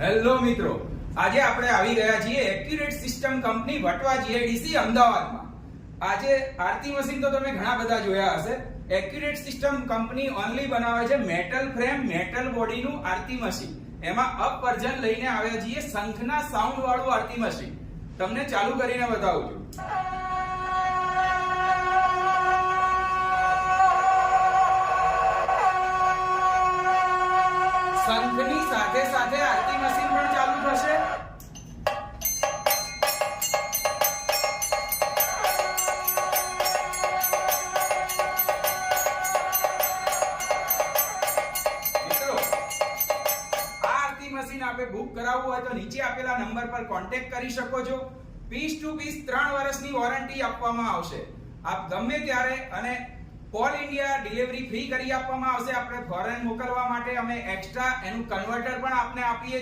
Hello મિત્રો, આજે આપણે આવી ગયા છીએ accurate system company Vatva GIDC અમદાવાદમાં. આજે આરતી મશીન તો તમે ઘણા બધા જોયા હશે. એક્યુરેટ સિસ્ટમ કંપની ઓનલી બનાવે છે મેટલ ફ્રેમ મેટલ બોડીનું આરતી મશીન. એમાં અપ વર્ઝન લઈને આવ્યા છીએ શંખના સાઉન્ડ વાળું આરતી મશીન. તમને ચાલુ કરીને બતાવું છું. શંખની સાથે સાથે આરતી મશીન પણ ચાલુ થશે. મિત્રો, આ આરતી મશીન આપણે બુક કરાવવું હોય તો નીચે આપેલા નંબર પર કોન્ટેક્ટ કરી શકો છો. પીસ ટુ પીસ 3 વર્ષની વોરંટી આપવામાં આવશે. આપ ગમે ત્યારે અને ઓલ ઇન્ડિયા ડિલિવરી ફ્રી કરી આપવામાં આવશે. આપણે ફોરેન મોકલવા માટે અમે એક્સ્ટ્રા એનું કન્વર્ટર પણ આપને આપીએ છીએ.